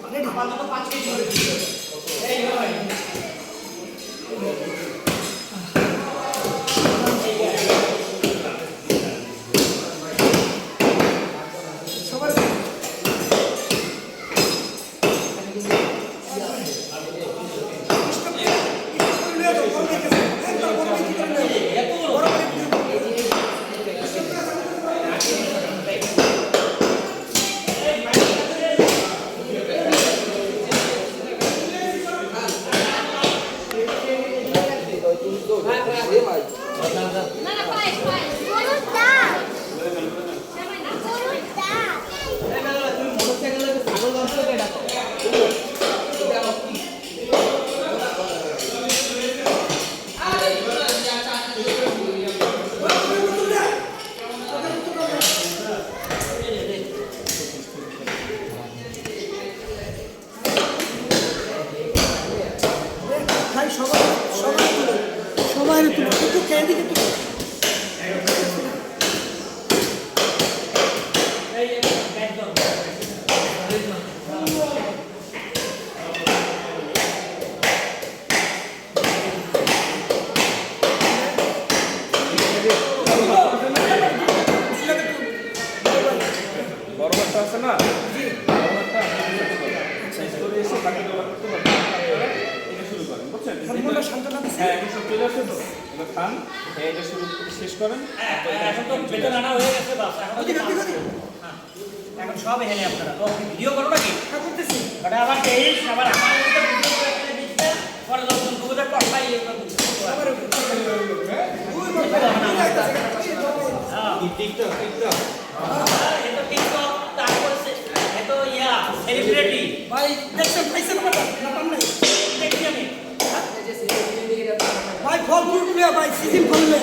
আপাতত 5 কেজি করে দিচ্ছি। এই ভাই শেষ করেন। এখন তো বেতন আনা হয়ে গেছে বাস, এখন সব এখানে আপনারা তো ভিডিও করো নাকি? করতেছি বাট আবার তেইশ আবার আমার ভিডিও করে দিচ্ছে পরে লোকজন দুপুরে কথাই এগুলো আবার টিকটক টিকটক এটা টিকটক তারপরে এত ইয়া সেলিব্রিটি ভাই দেখছেন পয়সা না পামনে দেখি আমি ভাই ফল ফুল ভাই সিজন করলে